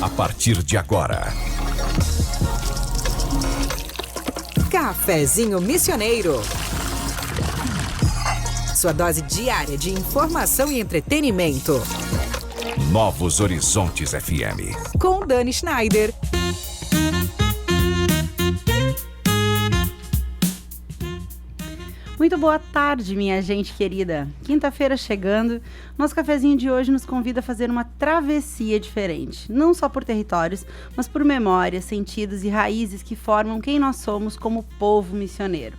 A partir de agora, Cafezinho Missioneiro. Sua dose diária de informação e entretenimento. Novos Horizontes FM. Com Dani Schneider. Muito boa tarde, minha gente querida. Quinta-feira chegando, nosso cafezinho de hoje nos convida a fazer uma travessia diferente. Não só por territórios, mas por memórias, sentidos e raízes que formam quem nós somos como povo missioneiro.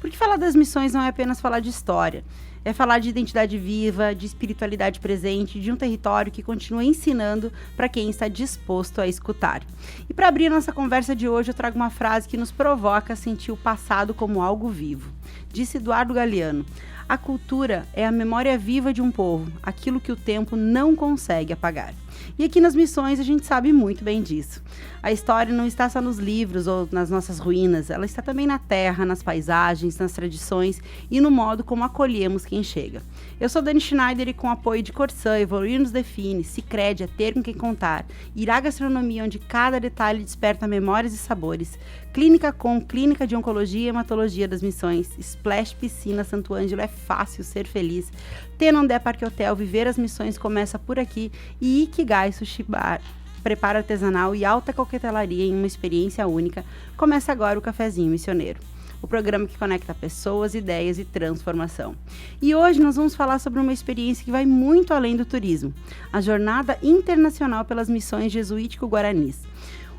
Porque falar das missões não é apenas falar de história. É falar de identidade viva, de espiritualidade presente, de um território que continua ensinando para quem está disposto a escutar. E para abrir a nossa conversa de hoje, eu trago uma frase que nos provoca a sentir o passado como algo vivo. Disse Eduardo Galeano: a cultura é a memória viva de um povo, aquilo que o tempo não consegue apagar. E aqui nas missões a gente sabe muito bem disso. A história não está só nos livros ou nas nossas ruínas, ela está também na terra, nas paisagens, nas tradições e no modo como acolhemos quem chega. Eu sou Dani Schneider e com o apoio de Corsã, Evoluir nos Define, Sicredi, a ter com quem contar, Irá Gastronomia, onde cada detalhe desperta memórias e sabores, Clínica Com, Clínica de Oncologia e Hematologia das Missões, Splash Piscina Santo Ângelo, é fácil ser feliz, Tenondé Parque Hotel, Viver as Missões começa por aqui e Ikigai Sushi Bar, preparo artesanal e alta coquetelaria em uma experiência única. Começa agora o Cafezinho Missioneiro, o programa que conecta pessoas, ideias e transformação. E hoje nós vamos falar sobre uma experiência que vai muito além do turismo, a Jornada Internacional pelas Missões Jesuítico-Guaranis.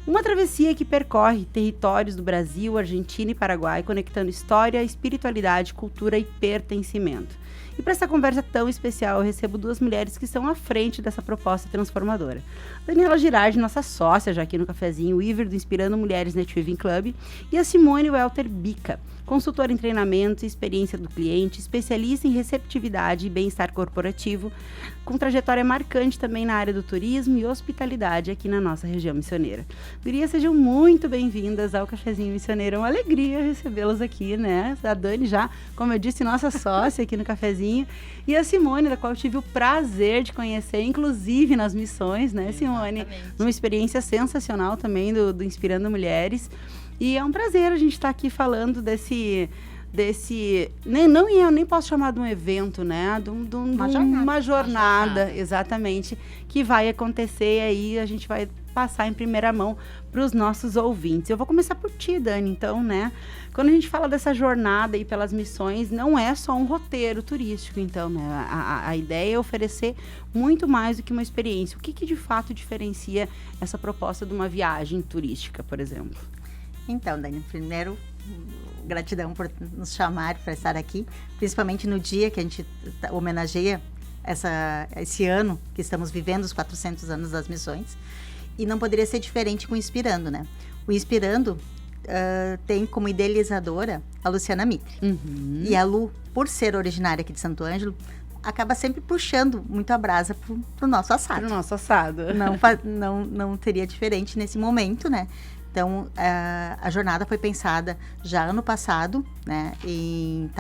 Uma travessia que percorre territórios do Brasil, Argentina e Paraguai, conectando história, espiritualidade, cultura e pertencimento. E para essa conversa tão especial, eu recebo duas mulheres que estão à frente dessa proposta transformadora. Daniela Girardi, nossa sócia já aqui no Cafezinho, o Iver do Inspirando Mulheres Net Living Club, e a Simone Welter Bica, consultora em treinamento e experiência do cliente, especialista em receptividade e bem-estar corporativo, com trajetória marcante também na área do turismo e hospitalidade aqui na nossa região missioneira. Gurias, sejam muito bem-vindas ao Cafezinho Missioneiro. É uma alegria recebê-las aqui, né? A Dani já, como eu disse, nossa sócia aqui no Cafezinho, e a Simone, da qual eu tive o prazer de conhecer, inclusive nas missões, né, Simone? Exatamente. Numa experiência sensacional também do Inspirando Mulheres. E é um prazer a gente estar aqui falando desse eu nem posso chamar de um evento, né? Uma jornada, exatamente, que vai acontecer aí, a gente vai passar em primeira mão para os nossos ouvintes. Eu vou começar por ti, Dani, então, né? Quando a gente fala dessa jornada aí pelas missões, não é só um roteiro turístico, então, né? A ideia é oferecer muito mais do que uma experiência. O que de fato diferencia essa proposta de uma viagem turística, por exemplo? Então, Dani, primeiro, gratidão por nos chamar para estar aqui, principalmente no dia que a gente homenageia esse ano que estamos vivendo, os 400 anos das missões. E não poderia ser diferente com o Inspirando, né? O Inspirando tem como idealizadora a Luciana Mitre. Uhum. E a Lu, por ser originária aqui de Santo Ângelo, acaba sempre puxando muito a brasa pro nosso assado. Pro nosso assado. Não seria diferente nesse momento, né? Então, a jornada foi pensada já ano passado, né, em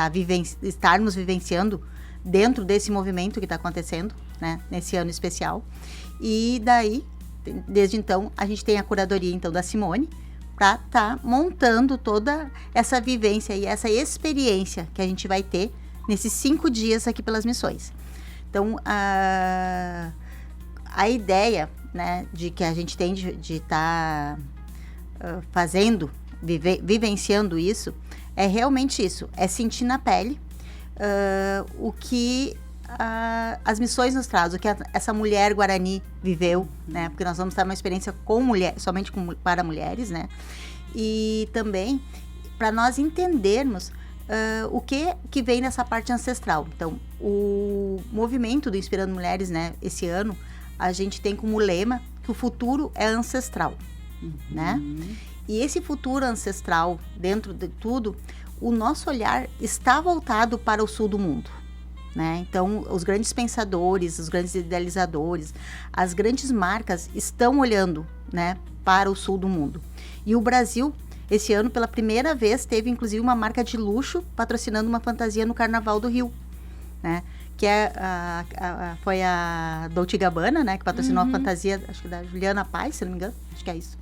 estarmos vivenciando dentro desse movimento que está acontecendo, né, nesse ano especial. E daí, desde então, a gente tem a curadoria então da Simone para estar montando toda essa vivência e essa experiência que a gente vai ter nesses 5 dias aqui pelas missões. Então, a ideia, né, de que a gente tem de estar vivenciando isso, é realmente isso, é sentir na pele o que as missões nos trazem, o que essa mulher Guarani viveu, né? Porque nós vamos ter uma experiência com mulher, somente para mulheres, né? E também para nós entendermos o que vem nessa parte ancestral. Então, o movimento do Inspirando Mulheres, né? Esse ano, a gente tem como lema que o futuro é ancestral. Né? E esse futuro ancestral, dentro de tudo, o nosso olhar está voltado para o sul do mundo, né? Então, os grandes pensadores, os grandes idealizadores, as grandes marcas estão olhando, né, para o sul do mundo. E o Brasil, esse ano, pela primeira vez, teve inclusive uma marca de luxo patrocinando uma fantasia no Carnaval do Rio, né? Que foi a Dolce & Gabbana, né? Que patrocinou a fantasia, acho que da Juliana Paz, se não me engano. Acho que é isso.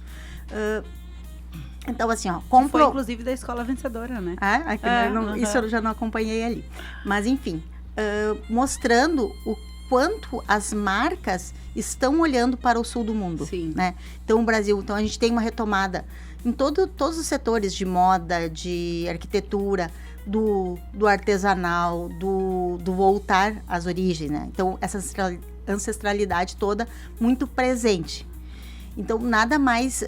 Então, assim, ó... Foi, inclusive, da Escola Vencedora, né? Isso eu já não acompanhei ali. Mas, enfim, mostrando o quanto as marcas estão olhando para o sul do mundo. Sim. Né? Então, o Brasil... Então, a gente tem uma retomada em todos os setores de moda, de arquitetura, do artesanal, do voltar às origens, né? Então, essa ancestralidade toda muito presente. Então, nada mais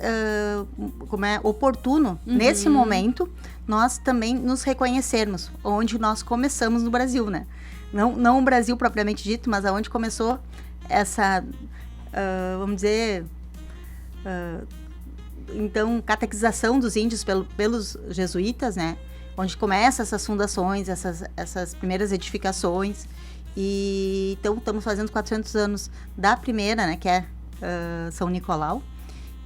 oportuno, nesse momento, nós também nos reconhecermos, onde nós começamos no Brasil, né? Não o Brasil propriamente dito, mas aonde começou essa, vamos dizer... então, catequização dos índios pelos jesuítas, né? Onde começam essas fundações, essas primeiras edificações. E então, estamos fazendo 400 anos da primeira, né? Que é São Nicolau.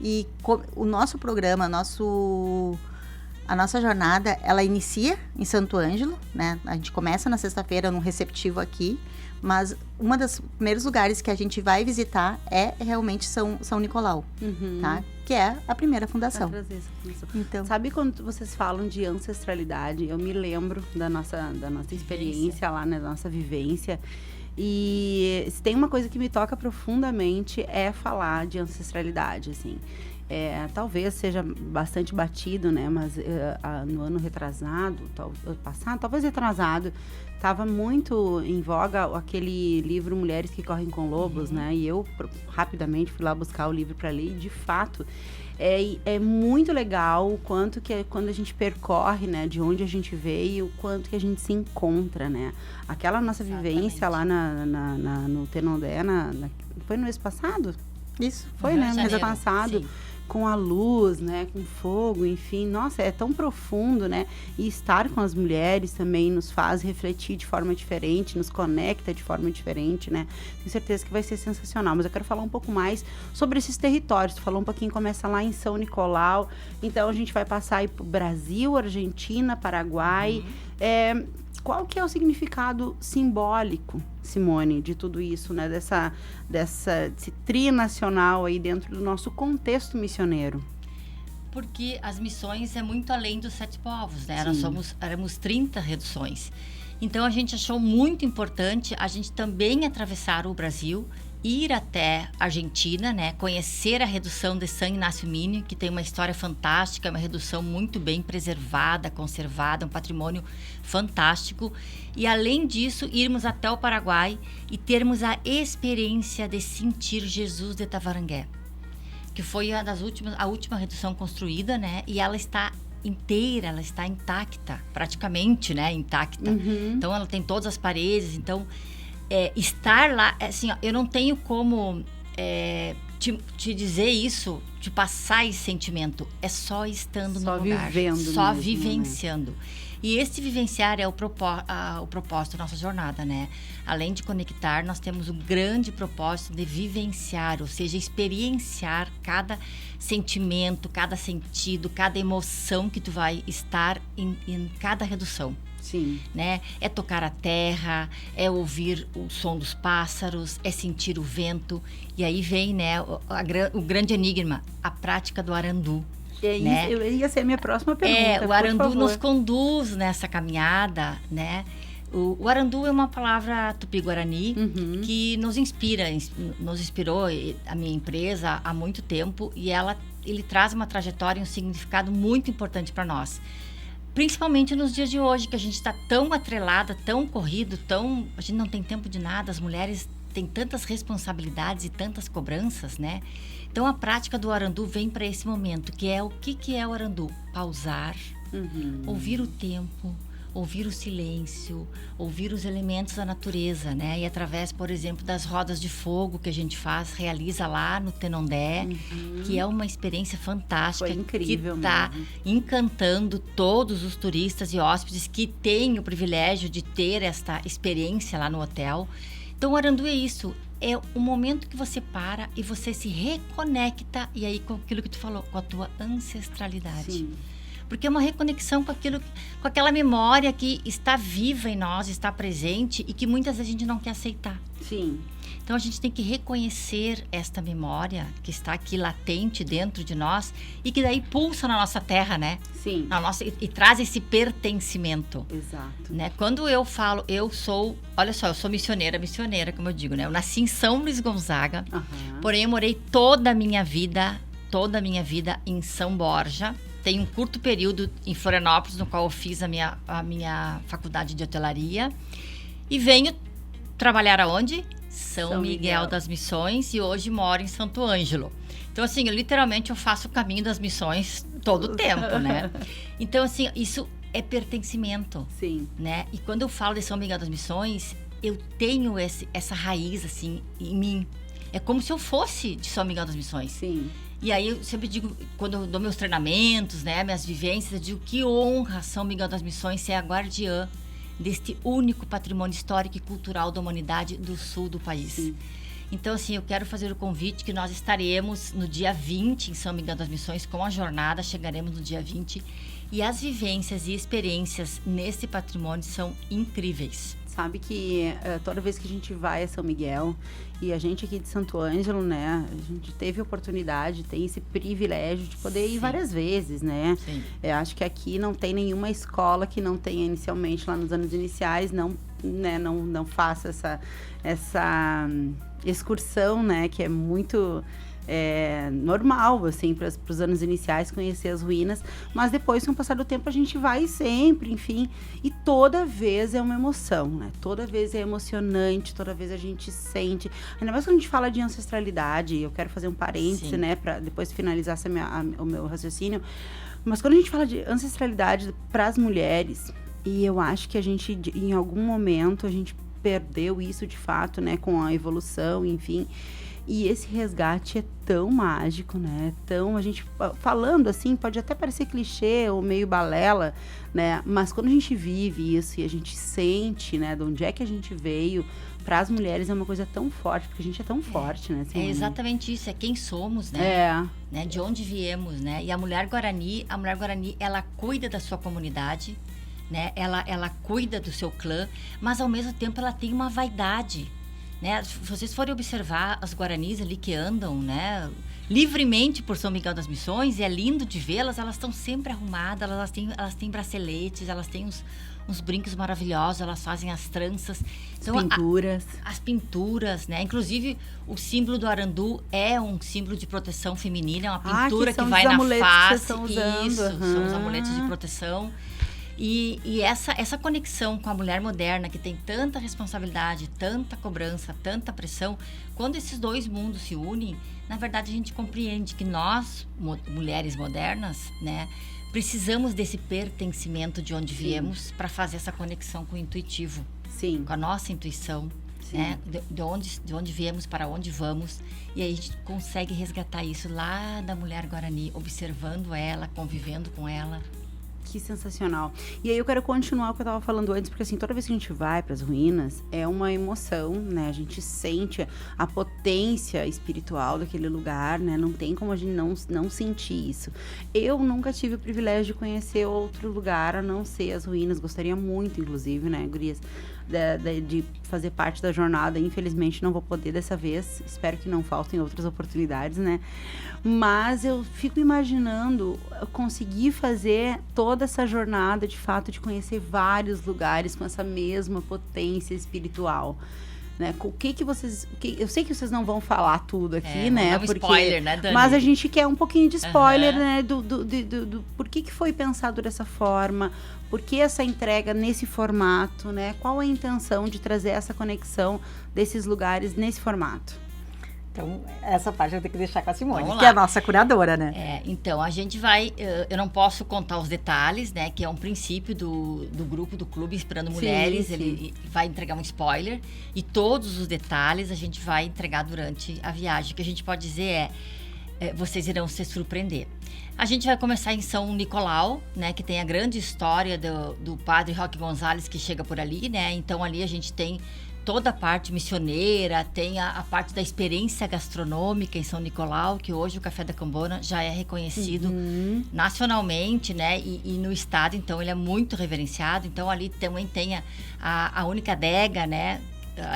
E o nosso programa, a nossa jornada, ela inicia em Santo Ângelo, né? A gente começa na sexta-feira num receptivo aqui. Mas um dos primeiros lugares que a gente vai visitar é realmente São Nicolau, tá? Que é a primeira fundação. Então, sabe quando vocês falam de ancestralidade? Eu me lembro da nossa experiência lá, né? Da nossa vivência. E se tem uma coisa que me toca profundamente é falar de ancestralidade, assim. Talvez seja bastante batido, né? Mas no ano retrasado, talvez retrasado, estava muito em voga aquele livro Mulheres que Correm com Lobos, né? E eu rapidamente fui lá buscar o livro para ler e, de fato, é muito legal o quanto que quando a gente percorre, né? De onde a gente veio, o quanto que a gente se encontra, né? Aquela nossa vivência lá no Tenondé, foi no mês passado? Isso. Foi, né? No mês janeiro, passado. sim. Com a luz, né, com fogo, enfim, nossa, é tão profundo, né, e estar com as mulheres também nos faz refletir de forma diferente, nos conecta de forma diferente, né, tenho certeza que vai ser sensacional, mas eu quero falar um pouco mais sobre esses territórios. Tu falou um pouquinho, começa lá em São Nicolau, então a gente vai passar aí pro Brasil, Argentina, Paraguai, qual que é o significado simbólico, Simone, de tudo isso, né? Desse trinacional aí dentro do nosso contexto missioneiro? Porque as missões é muito além dos 7 povos, né? Nós éramos 30 reduções. Então, a gente achou muito importante a gente também atravessar o Brasil, ir até a Argentina, né? Conhecer a redução de San Ignacio Miño, que tem uma história fantástica, uma redução muito bem preservada, conservada, um patrimônio fantástico. E, além disso, irmos até o Paraguai e termos a experiência de sentir Jesus de Tabarangué, que foi a última redução construída, né? E ela está inteira, ela está intacta, praticamente, né? Intacta. Então, ela tem todas as paredes, então... estar lá, assim, ó, eu não tenho como te dizer isso, te passar esse sentimento. É só estando no lugar. Só mesmo, vivenciando. Né? E esse vivenciar é o propósito da nossa jornada, né? Além de conectar, nós temos o grande propósito de vivenciar, ou seja, experienciar cada sentimento, cada sentido, cada emoção que tu vai estar em cada redução. Sim. Né? É tocar a terra, é ouvir o som dos pássaros, é sentir o vento. E aí vem, né, o grande enigma, a prática do arandu. Né? Isso ia ser a minha próxima pergunta. O arandu nos conduz nessa caminhada, né? O arandu é uma palavra tupi-guarani que nos inspirou a minha empresa há muito tempo, e ele traz uma trajetória e um significado muito importante para nós. Principalmente nos dias de hoje, que a gente está tão atrelada, tão corrido, a gente não tem tempo de nada, as mulheres têm tantas responsabilidades e tantas cobranças, né? Então, a prática do arandu vem para esse momento, que é o que é o arandu? Pausar, ouvir o tempo, ouvir o silêncio, ouvir os elementos da natureza, né? E através, por exemplo, das rodas de fogo que a gente realiza lá no Tenondé, que é uma experiência fantástica. Foi incrível, que está encantando todos os turistas e hóspedes que têm o privilégio de ter esta experiência lá no hotel. Então, o arandu é isso. É o momento que você para e você se reconecta, e aí com aquilo que tu falou, com a tua ancestralidade. Sim. porque é uma reconexão com aquela memória que está viva em nós, está presente e que muitas vezes a gente não quer aceitar. Sim. Então a gente tem que reconhecer esta memória que está aqui latente dentro de nós e que daí pulsa na nossa terra, né? Sim. E traz esse pertencimento. Exato. Né? Quando eu falo, eu sou missioneira, como eu digo, né? Eu nasci em São Luís Gonzaga, porém eu morei toda a minha vida em São Borja. Tenho um curto período em Florianópolis, no qual eu fiz a minha faculdade de hotelaria. E venho trabalhar aonde? São Miguel das Missões, e hoje moro em Santo Ângelo. Então, assim, literalmente eu faço o caminho das missões todo o tempo, né? Então, assim, isso é pertencimento. Sim. Né? E quando eu falo de São Miguel das Missões, eu tenho essa raiz, assim, em mim. É como se eu fosse de São Miguel das Missões. Sim. E aí eu sempre digo, quando eu dou meus treinamentos, né, minhas vivências, eu digo que honra São Miguel das Missões ser a guardiã deste único patrimônio histórico e cultural da humanidade do sul do país. Sim. Então, assim, eu quero fazer o convite que nós estaremos no dia 20 em São Miguel das Missões com a jornada, chegaremos no dia 20, e as vivências e experiências nesse patrimônio são incríveis. Sabe que toda vez que a gente vai a São Miguel, e a gente aqui de Santo Ângelo, né, a gente teve oportunidade, tem esse privilégio de poder ir várias vezes, né? Sim. Eu acho que aqui não tem nenhuma escola que não tenha inicialmente, lá nos anos iniciais, não faça essa excursão, né, que é muito normal, assim, para os anos iniciais conhecer as ruínas, mas depois, com o passar do tempo, a gente vai sempre, enfim, e toda vez é uma emoção, né? Toda vez é emocionante, toda vez a gente sente, ainda mais quando a gente fala de ancestralidade, eu quero fazer um parêntese, Sim. né, para depois finalizar o meu raciocínio, mas quando a gente fala de ancestralidade para as mulheres, e eu acho que a gente, em algum momento, a gente perdeu isso de fato, né, com a evolução, enfim. E esse resgate é tão mágico, né? A gente falando assim, pode até parecer clichê ou meio balela, né? Mas quando a gente vive isso e a gente sente, né, de onde é que a gente veio, para as mulheres é uma coisa tão forte, porque a gente é tão forte, né? É exatamente isso, é quem somos, né? Né? De onde viemos, né? E a mulher Guarani, ela cuida da sua comunidade, né? Ela cuida do seu clã, mas ao mesmo tempo ela tem uma vaidade. Né? Se vocês forem observar as guaranis ali que andam, né, livremente por São Miguel das Missões, e é lindo de vê-las, elas estão sempre arrumadas, elas têm braceletes, elas têm uns brincos maravilhosos, elas fazem as tranças. Então, as pinturas, né? Inclusive, o símbolo do Arandu é um símbolo de proteção feminina, é uma pintura que vai na face. São os amuletos de proteção. E essa conexão com a mulher moderna, que tem tanta responsabilidade, tanta cobrança, tanta pressão, quando esses dois mundos se unem, na verdade a gente compreende que nós, mulheres modernas, né, precisamos desse pertencimento de onde viemos para fazer essa conexão com o intuitivo. Sim. Com a nossa intuição, né, de onde viemos, para onde vamos. E aí a gente consegue resgatar isso lá da mulher Guarani, observando ela, convivendo com ela. Que sensacional. E aí eu quero continuar o que eu estava falando antes, porque assim, toda vez que a gente vai para as ruínas, é uma emoção, né? A gente sente a potência espiritual daquele lugar, né? Não tem como a gente não sentir isso. Eu nunca tive o privilégio de conhecer outro lugar a não ser as ruínas. Gostaria muito, inclusive, né, gurias, de fazer parte da jornada. Infelizmente não vou poder dessa vez. Espero que não faltem outras oportunidades, né? Mas eu fico imaginando conseguir fazer toda essa jornada, de fato, de conhecer vários lugares com essa mesma potência espiritual. Né? O que vocês... eu sei que vocês não vão falar tudo aqui, né? Porque, spoiler, né, Dani? Mas a gente quer um pouquinho de spoiler, né? Do por que foi pensado dessa forma, por que essa entrega nesse formato, né? Qual a intenção de trazer essa conexão desses lugares nesse formato? Então, essa parte eu tenho que deixar com a Simone, Vamos que lá. é a nossa curadora, né? Então, a gente vai... eu não posso contar os detalhes, né? Que é um princípio do grupo, do Clube Inspirando Mulheres. Sim. Ele vai entregar um spoiler. E todos os detalhes a gente vai entregar durante a viagem. O que a gente pode dizer vocês irão se surpreender. A gente vai começar em São Nicolau, né? Que tem a grande história do padre Roque Gonzalez, que chega por ali, né? Então, ali a gente tem toda a parte missioneira, tem a parte da experiência gastronômica em São Nicolau, que hoje o Café da Cambona já é reconhecido nacionalmente, né? E no estado, então, ele é muito reverenciado. Então, ali também tem a única adega, né?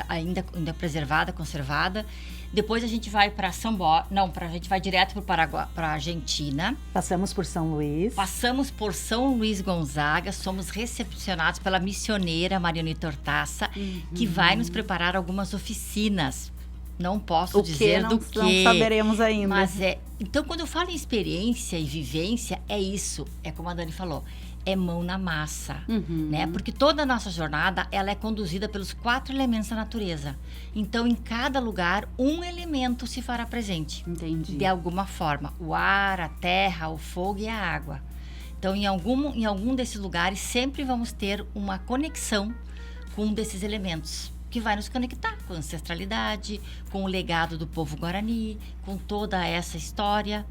Ainda preservada, conservada. Depois a gente vai para a gente vai direto para o Paraguai, para a Argentina. Passamos por São Luís. Passamos por São Luís Gonzaga, somos recepcionados pela missioneira Marianita Hortaça, que vai nos preparar algumas oficinas. Não posso dizer do que. Não saberemos ainda. Mas então, quando eu falo em experiência e vivência, é isso. É como a Dani falou. É mão na massa, né? Porque toda a nossa jornada, ela é conduzida pelos 4 elementos da natureza. Então, em cada lugar, um elemento se fará presente. Entendi. De alguma forma. O ar, a terra, o fogo e a água. Então, em algum desses lugares, sempre vamos ter uma conexão com um desses elementos, que vai nos conectar com a ancestralidade, com o legado do povo Guarani, com toda essa história,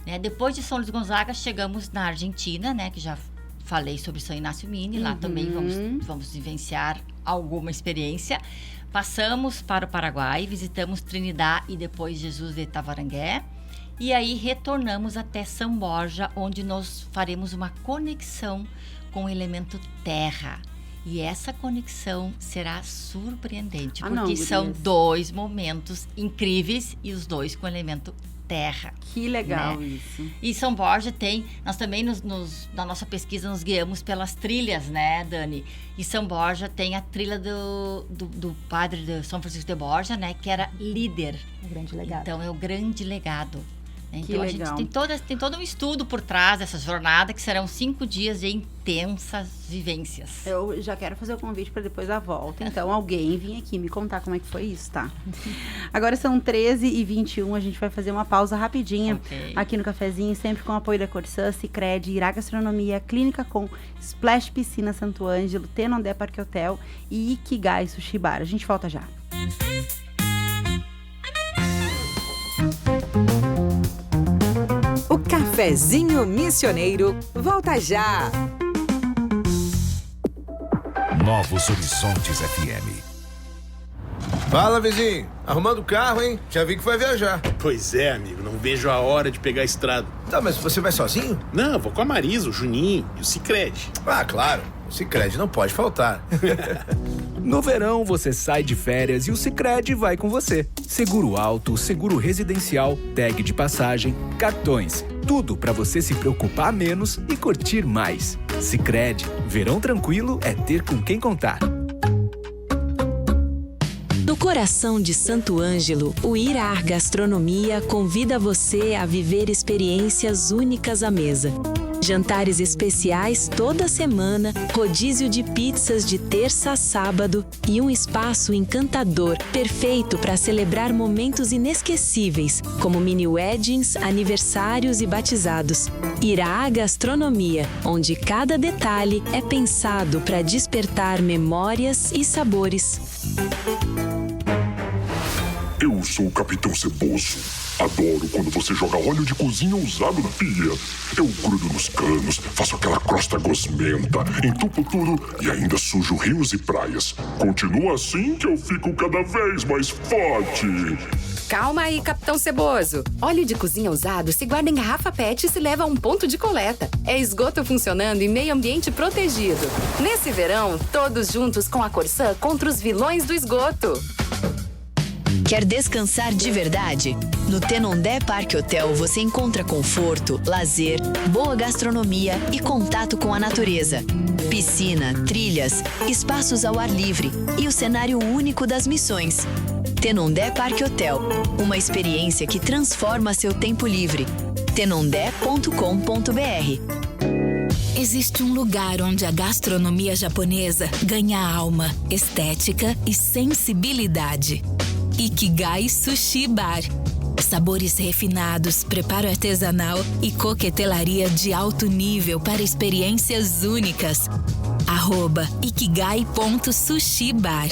né? Depois de São Luís Gonzaga, chegamos na Argentina, né? Que já falei sobre São Inácio Mini, lá também vamos vivenciar alguma experiência. Passamos para o Paraguai, visitamos Trinidad e depois Jesus de Tavarangué. E aí retornamos até São Borja, onde nós faremos uma conexão com o elemento terra. E essa conexão será surpreendente, porque são 2 momentos incríveis e os 2 com o elemento terra. Que legal, né? Isso. E São Borja nós também na nossa pesquisa nos guiamos pelas trilhas, né, Dani? E São Borja tem a trilha do padre de São Francisco de Borja, né, que era líder. O grande legado. Então é o grande legado. Então a legal. gente tem todo um estudo por trás dessa jornada, que serão 5 dias de intensas vivências. Eu já quero fazer o convite para depois da volta. Então, alguém vir aqui me contar como é que foi isso, tá? Agora são 13h21, a gente vai fazer uma pausa rapidinha aqui no cafezinho, sempre com o apoio da Corsã, Sicredi, Irá Gastronomia, Clínica Com, Splash Piscina Santo Ângelo, Tenondé Parque Hotel e Ikigai Sushi Bar. A gente volta já. O Cafezinho Missioneiro volta já. Novos Horizontes FM. Fala, vizinho. Arrumando o carro, hein? Já vi que vai viajar. Pois é, amigo. Não vejo a hora de pegar a estrada. Tá, mas você vai sozinho? Não, vou com a Marisa, o Juninho e o Sicredi. Ah, claro. O Sicredi não pode faltar. No verão, você sai de férias e o Sicredi vai com você. Seguro auto, seguro residencial, tag de passagem, cartões. Tudo para você se preocupar menos e curtir mais. Sicredi, verão tranquilo é ter com quem contar. No coração de Santo Ângelo, o Irá Gastronomia convida você a viver experiências únicas à mesa. Jantares especiais toda semana, rodízio de pizzas de terça a sábado e um espaço encantador, perfeito para celebrar momentos inesquecíveis, como mini weddings, aniversários e batizados. Irá Gastronomia, onde cada detalhe é pensado para despertar memórias e sabores. Eu sou o Capitão Ceboso. Adoro quando você joga óleo de cozinha usado na pia. Eu grudo nos canos, faço aquela crosta gosmenta, entupo tudo e ainda sujo rios e praias. Continua assim que eu fico cada vez mais forte. Calma aí, Capitão Ceboso. Óleo de cozinha usado se guarda em garrafa PET e se leva a um ponto de coleta. É esgoto funcionando em meio ambiente protegido. Nesse verão, todos juntos com a Corsã contra os vilões do esgoto. Quer descansar de verdade? No Tenondé Parque Hotel você encontra conforto, lazer, boa gastronomia e contato com a natureza. Piscina, trilhas, espaços ao ar livre e o cenário único das missões. Tenondé Parque Hotel, uma experiência que transforma seu tempo livre. tenondé.com.br. Existe um lugar onde a gastronomia japonesa ganha alma, estética e sensibilidade. Ikigai Sushi Bar. Sabores refinados, preparo artesanal e coquetelaria de alto nível para experiências únicas. @ikigai.sushibar.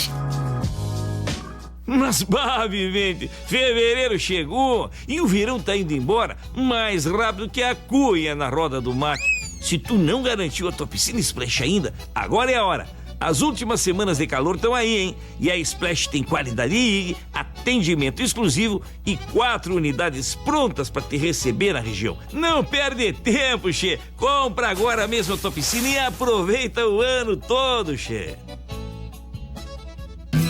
Mas, vivente, fevereiro chegou e o verão tá indo embora mais rápido que a cuia na roda do mate. Se tu não garantiu a tua piscina Splash ainda, agora é a hora. As últimas semanas de calor estão aí, hein? E a Splash tem qualidade, atendimento exclusivo e 4 unidades prontas para te receber na região. Não perde tempo, che. Compra agora mesmo a tua piscina e aproveita o ano todo, che.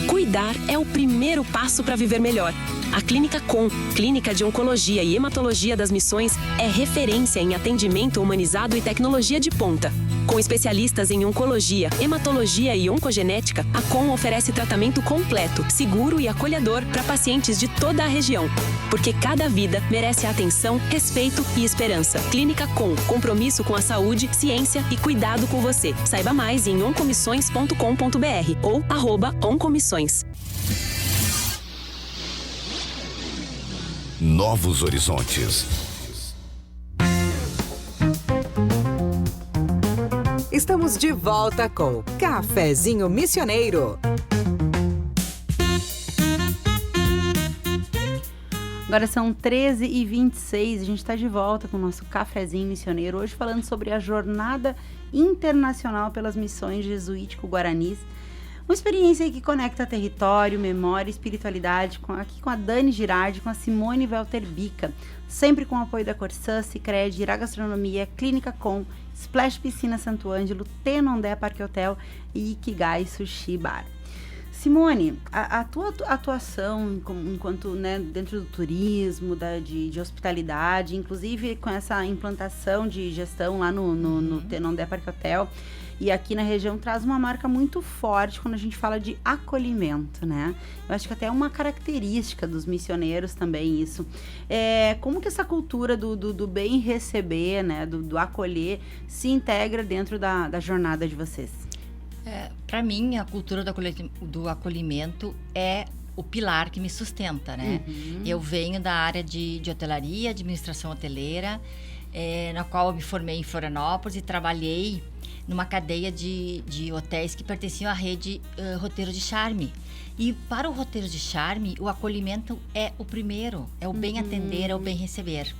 Cuidar é o primeiro passo para viver melhor. A Clínica Com, Clínica de Oncologia e Hematologia das Missões, é referência em atendimento humanizado e tecnologia de ponta. Com especialistas em oncologia, hematologia e oncogenética, a Com oferece tratamento completo, seguro e acolhedor para pacientes de toda a região. Porque cada vida merece atenção, respeito e esperança. Clínica Com, compromisso com a saúde, ciência e cuidado com você. Saiba mais em oncomissões.com.br ou @oncomissões. Novos horizontes. Estamos de volta com Cafezinho Missioneiro. Agora são 13h26, a gente está de volta com o nosso Cafezinho Missioneiro, hoje falando sobre a Jornada Internacional pelas Missões Jesuítico-Guaranis. Uma experiência aí que conecta território, memória e espiritualidade, aqui com a Dani Girardi, com a Simone Welter-Bica, sempre com o apoio da Corsã, Sicredi, Irá Gastronomia, Clínica Com, Splash Piscina Santo Ângelo, Tenondé Parque Hotel e Ikigai Sushi Bar. Simone, a tua atuação enquanto, né, dentro do turismo, de hospitalidade, inclusive com essa implantação de gestão lá no Tenondé Parque Hotel e aqui na região, traz uma marca muito forte quando a gente fala de acolhimento, né? Eu acho que até é uma característica dos missioneiros também isso. Como que essa cultura do bem receber, né, do acolher, se integra dentro da jornada de vocês? Para mim, a cultura do acolhimento é o pilar que me sustenta, né? Eu venho da área de hotelaria, administração hoteleira, na qual eu me formei em Florianópolis e trabalhei numa cadeia de hotéis que pertenciam à rede Roteiro de Charme. E para o Roteiro de Charme, o acolhimento é o primeiro, é o bem atender, é o bem receber.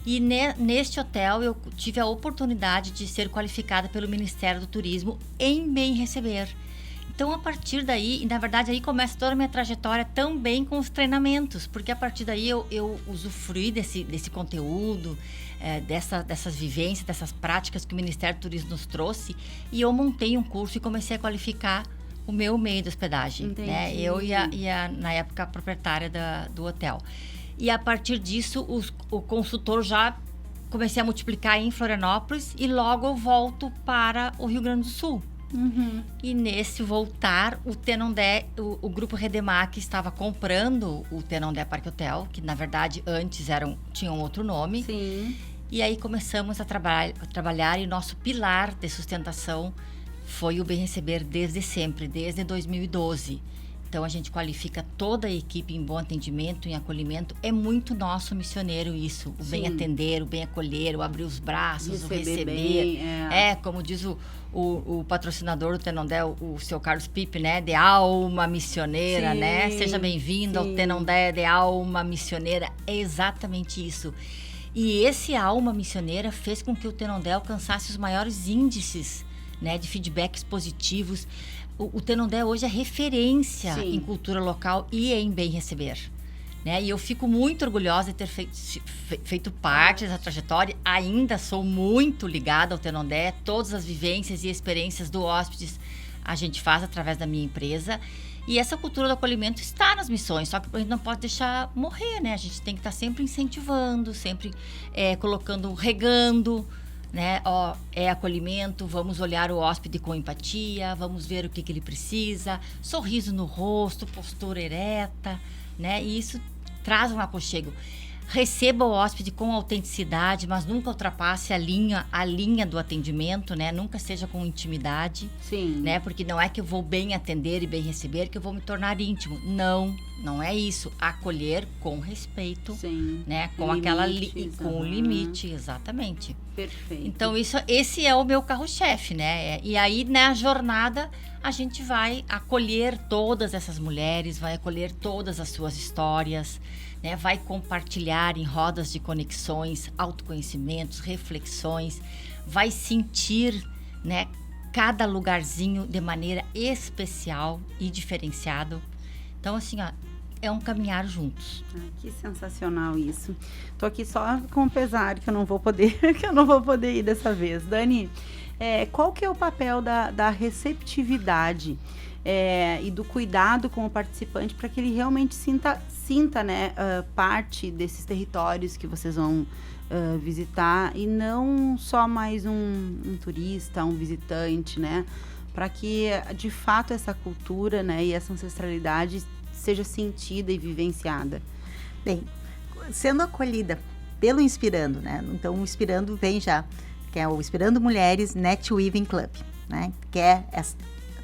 E neste hotel eu tive a oportunidade de ser qualificada pelo Ministério do Turismo em bem receber. Então, a partir daí, e na verdade aí começa toda a minha trajetória também com os treinamentos, porque a partir daí eu usufruí desse conteúdo, dessas vivências, dessas práticas que o Ministério do Turismo nos trouxe, e eu montei um curso e comecei a qualificar o meu meio de hospedagem. Né? Eu e na época, a proprietária do hotel. E a partir disso, o consultor já comecei a multiplicar em Florianópolis e logo eu volto para o Rio Grande do Sul. E nesse voltar, o Tenondé, o grupo Redemac estava comprando o Tenondé Parque Hotel, que na verdade antes tinham outro nome. Sim. E aí começamos a trabalhar e nosso pilar de sustentação foi o bem receber desde sempre, desde 2012. Então, a gente qualifica toda a equipe em bom atendimento, em acolhimento. É muito nosso missioneiro isso. O bem atender, o bem acolher, o abrir os braços, o receber. Bem, como diz o patrocinador do Tenondé, o seu Carlos Pipe, né? De alma missioneira, né? Seja bem-vindo ao Tenondé de alma missioneira. É exatamente isso. E esse alma missioneira fez com que o Tenondé alcançasse os maiores índices, né, de feedbacks positivos. O Tenondé hoje é referência em cultura local e em bem receber. Né? E eu fico muito orgulhosa de ter feito parte dessa trajetória. Ainda sou muito ligada ao Tenondé. Todas as vivências e experiências do hóspedes a gente faz através da minha empresa. E essa cultura do acolhimento está nas missões, só que a gente não pode deixar morrer, né? A gente tem que estar sempre incentivando, sempre colocando, regando, né? É acolhimento, vamos olhar o hóspede com empatia, vamos ver o que ele precisa, sorriso no rosto, postura ereta, né? E isso traz um aconchego. Receba o hóspede com autenticidade, mas nunca ultrapasse a linha do atendimento, né? Nunca seja com intimidade, né? Porque não é que eu vou bem atender e bem receber que eu vou me tornar íntimo. Não é isso. Acolher com respeito, né? Com com o limite, exatamente. Perfeito. Então esse é o meu carro-chefe, né? E aí na jornada a gente vai acolher todas essas mulheres, vai acolher todas as suas histórias, né? Vai compartilhar em rodas de conexões, autoconhecimentos, reflexões, vai sentir, né, cada lugarzinho de maneira especial e diferenciado. Então, assim, ó, é um caminhar juntos. Ai, que sensacional isso. Tô aqui só com o pesar que eu não vou poder ir dessa vez. Dani, qual que é o papel da receptividade e do cuidado com o participante para que ele realmente sinta, né, parte desses territórios que vocês vão visitar e não só mais um turista, um visitante, né? Para que, de fato, essa cultura, né, e essa ancestralidade seja sentida e vivenciada. Bem, sendo acolhida pelo Inspirando, né? Então, o Inspirando vem já, que é o Inspirando Mulheres Net Weaving Club, né? Que é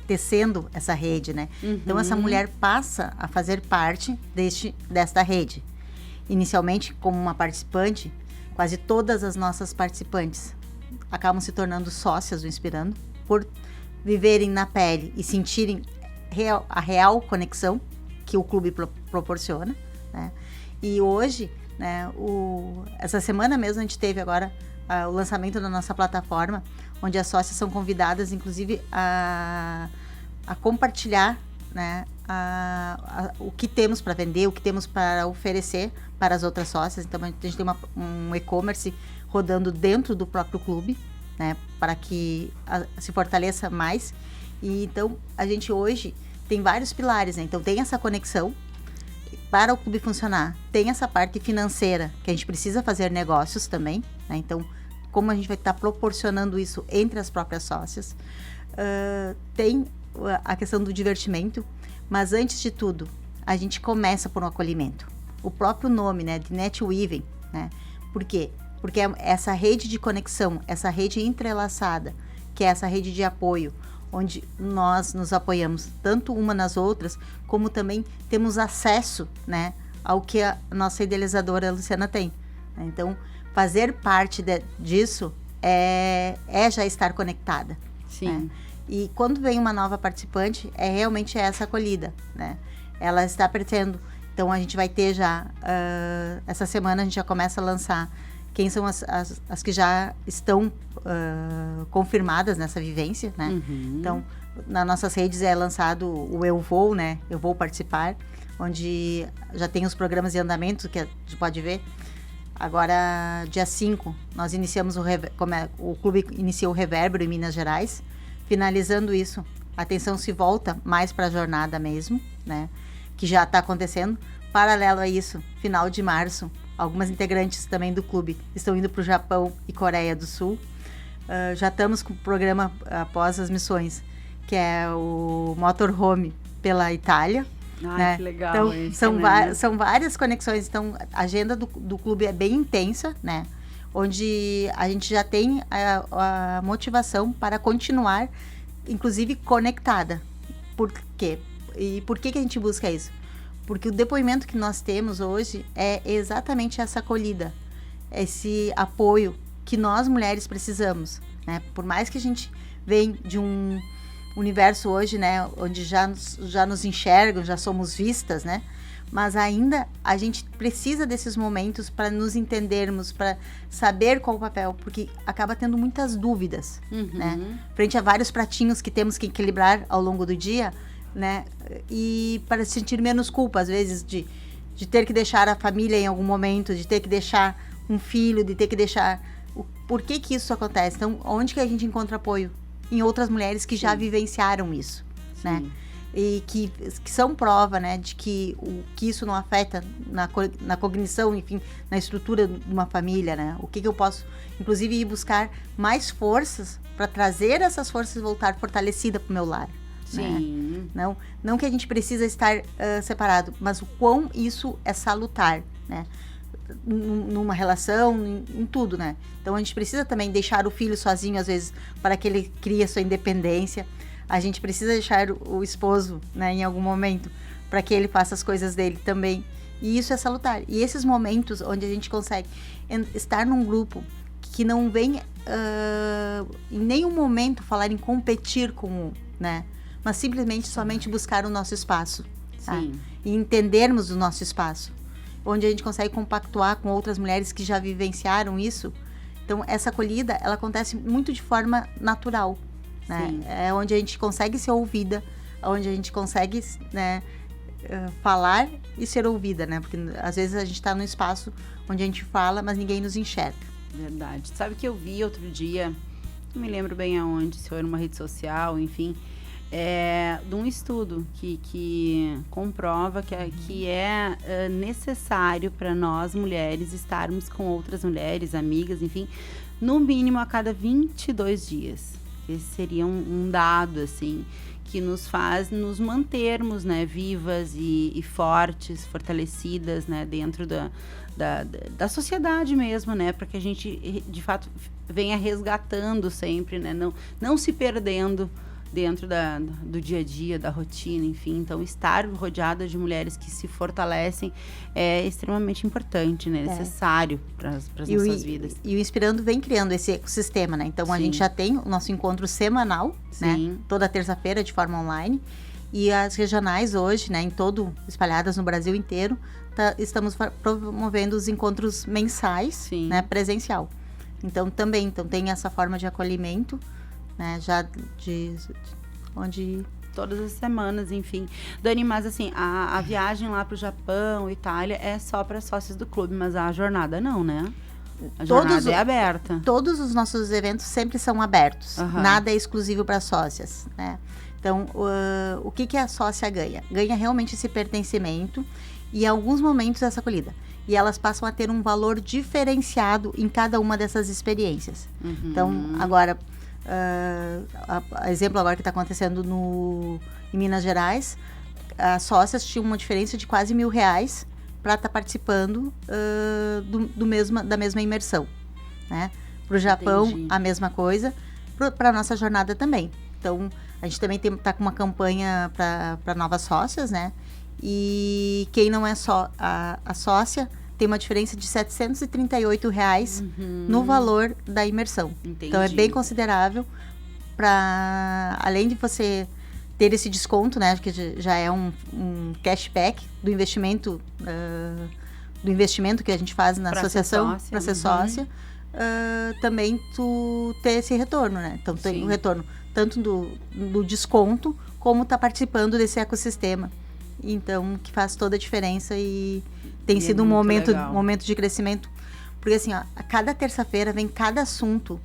tecendo essa rede, né? Uhum. Então, essa mulher passa a fazer parte desta rede. Inicialmente, como uma participante, quase todas as nossas participantes acabam se tornando sócias do Inspirando, por viverem na pele e sentirem a real conexão que o clube proporciona, né? E hoje, né, essa semana mesmo a gente teve agora o lançamento da nossa plataforma, onde as sócias são convidadas, inclusive, a compartilhar, né, o que temos para vender, o que temos para oferecer para as outras sócias. Então, a gente tem um e-commerce rodando dentro do próprio clube, né, para que se fortaleça mais. E então, a gente hoje tem vários pilares, né? Então, tem essa conexão para o clube funcionar. Tem essa parte financeira, que a gente precisa fazer negócios também, né? Então, como a gente vai estar proporcionando isso entre as próprias sócias. Tem a questão do divertimento, mas antes de tudo, a gente começa por um acolhimento. O próprio nome, né, de Net Weaving, né? Por quê? Porque essa rede de conexão, essa rede entrelaçada, que é essa rede de apoio, onde nós nos apoiamos tanto uma nas outras, como também temos acesso, né, ao que a nossa idealizadora Luciana tem. Então, fazer parte disso é já estar conectada. Sim. Né? E quando vem uma nova participante, realmente essa acolhida, né? Ela está pretendendo. Então, a gente vai ter já, essa semana a gente já começa a lançar quem são as que já estão confirmadas nessa vivência, né? Uhum. Então, nas nossas redes é lançado o Eu Vou, né? Eu Vou Participar, onde já tem os programas de andamento, que a gente pode ver. Agora, dia 5, nós iniciamos o clube iniciou o Revérbero em Minas Gerais. Finalizando isso, a atenção se volta mais para a jornada mesmo, né? Que já está acontecendo. Paralelo a isso, final de março, algumas integrantes também do clube estão indo para o Japão e Coreia do Sul. Já estamos com o programa após as missões, que é o Motorhome pela Itália. Ai, né? Que legal. Então, isso, são várias conexões. Então, a agenda do clube é bem intensa, né? Onde a gente já tem a motivação para continuar, inclusive, conectada. Por quê? E por que a gente busca isso? Porque o depoimento que nós temos hoje é exatamente essa acolhida, esse apoio que nós mulheres precisamos, né? Por mais que a gente venha de um universo hoje, né, onde já nos enxergam, já somos vistas, né? Mas ainda a gente precisa desses momentos para nos entendermos, para saber qual o papel, porque acaba tendo muitas dúvidas, né? Frente a vários pratinhos que temos que equilibrar ao longo do dia, né? E para sentir menos culpa, às vezes, de ter que deixar a família em algum momento, de ter que deixar um filho, de ter que deixar... Por que isso acontece? Então, onde que a gente encontra apoio? Em outras mulheres que já vivenciaram isso, né? E que são prova, né, de que isso não afeta na cognição, enfim, na estrutura de uma família, né? O que eu posso, inclusive, ir buscar mais forças para trazer essas forças e voltar fortalecida para o meu lar. Sim. Né? Não que a gente precisa estar separado, mas o quão isso é salutar, né? Numa relação, em tudo, né? Então a gente precisa também deixar o filho sozinho, às vezes, para que ele crie a sua independência. A gente precisa deixar o esposo, né, em algum momento, para que ele faça as coisas dele também. E isso é salutar. E esses momentos onde a gente consegue estar num grupo que não vem em nenhum momento falar em competir com né? Mas simplesmente somente buscar o nosso espaço. Tá? E entendermos o nosso espaço. Onde a gente consegue compactuar com outras mulheres que já vivenciaram isso. Então, essa acolhida, ela acontece muito de forma natural. né? Sim. É onde a gente consegue ser ouvida, onde a gente consegue, né, falar e ser ouvida, né? Porque às vezes a gente está num espaço onde a gente fala, mas ninguém nos enxerga. Verdade. Sabe que eu vi outro dia, não me lembro bem aonde, se foi numa rede social, enfim, de um estudo que comprova que é necessário para nós mulheres estarmos com outras mulheres, amigas, enfim, no mínimo a cada 22 dias. Esse seria um dado, assim, que nos faz nos mantermos, né, vivas e fortes, fortalecidas, né, dentro da sociedade mesmo, né, para que a gente, de fato, venha resgatando sempre, né, não se perdendo dentro do dia a dia, da rotina, enfim. Então, estar rodeada de mulheres que se fortalecem é extremamente importante, né? Necessário para as nossas vidas. E o Inspirando vem criando esse ecossistema, né? Então, a gente já tem o nosso encontro semanal, né? Toda terça-feira, de forma online. E as regionais hoje, né? Espalhadas no Brasil inteiro, estamos promovendo os encontros mensais, né? Presencial. Então, também tem essa forma de acolhimento, né, já onde... Todas as semanas, enfim. Dani, mas assim, a viagem lá pro Japão, Itália, é só para sócios do clube, mas a jornada não, né? A jornada é aberta. Todos os nossos eventos sempre são abertos. Nada é exclusivo para sócias, né? Então, o que a sócia ganha? Ganha realmente esse pertencimento e, em alguns momentos, essa acolhida. E elas passam a ter um valor diferenciado em cada uma dessas experiências. Então, agora... exemplo agora que está acontecendo em Minas Gerais, as sócias tinham uma diferença de quase R$1.000 para estar participando da mesma imersão, né? Para o Japão, a mesma coisa, para a nossa jornada também. Então, a gente também está com uma campanha para novas sócias, né? E quem não é só a sócia tem uma diferença de R$738 no valor da imersão. Entendi. Então, é bem considerável para, além de você ter esse desconto, né, que já é um cashback do investimento que a gente faz na associação para ser sócia, também tu ter esse retorno, né? Então, tem o retorno tanto do desconto, como tá participando desse ecossistema. Então, que faz toda a diferença e tem sido um momento de crescimento. Porque, assim, ó, a cada terça-feira vem cada assunto,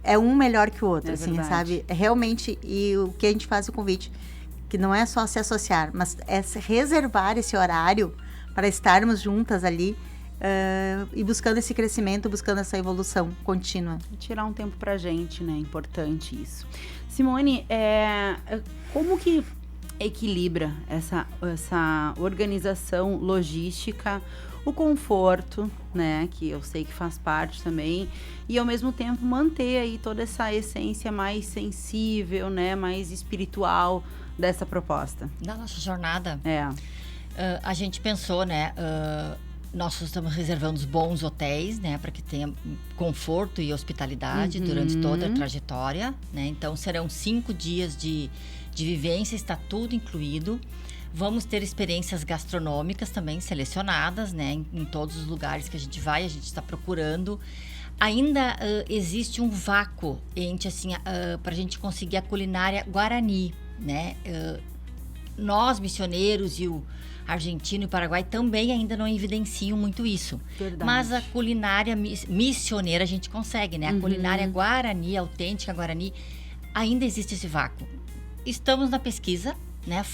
é um melhor que o outro, assim, verdade. Sabe? É realmente, e o que a gente faz o convite, que não é só se associar, mas é reservar esse horário para estarmos juntas ali e buscando esse crescimento, buscando essa evolução contínua. Tirar um tempo pra gente, né? Importante isso. Simone, como que equilibra essa organização logística, o conforto, né, que eu sei que faz parte também, e ao mesmo tempo manter aí toda essa essência mais sensível, né, mais espiritual dessa proposta? Da nossa jornada, a gente pensou, né, nós estamos reservando bons hotéis, né, para que tenha conforto e hospitalidade durante toda a trajetória, né, então serão 5 dias de vivência, está tudo incluído. Vamos ter experiências gastronômicas também selecionadas, né? Em todos os lugares que a gente vai, a gente está procurando. Ainda existe um vácuo entre, assim, para a gente conseguir a culinária guarani, né? Nós, missioneiros, e o argentino e o paraguai também ainda não evidenciam muito isso. Verdade. Mas a culinária missioneira a gente consegue, né? A culinária guarani, autêntica guarani, ainda existe esse vácuo. Estamos na pesquisa, né?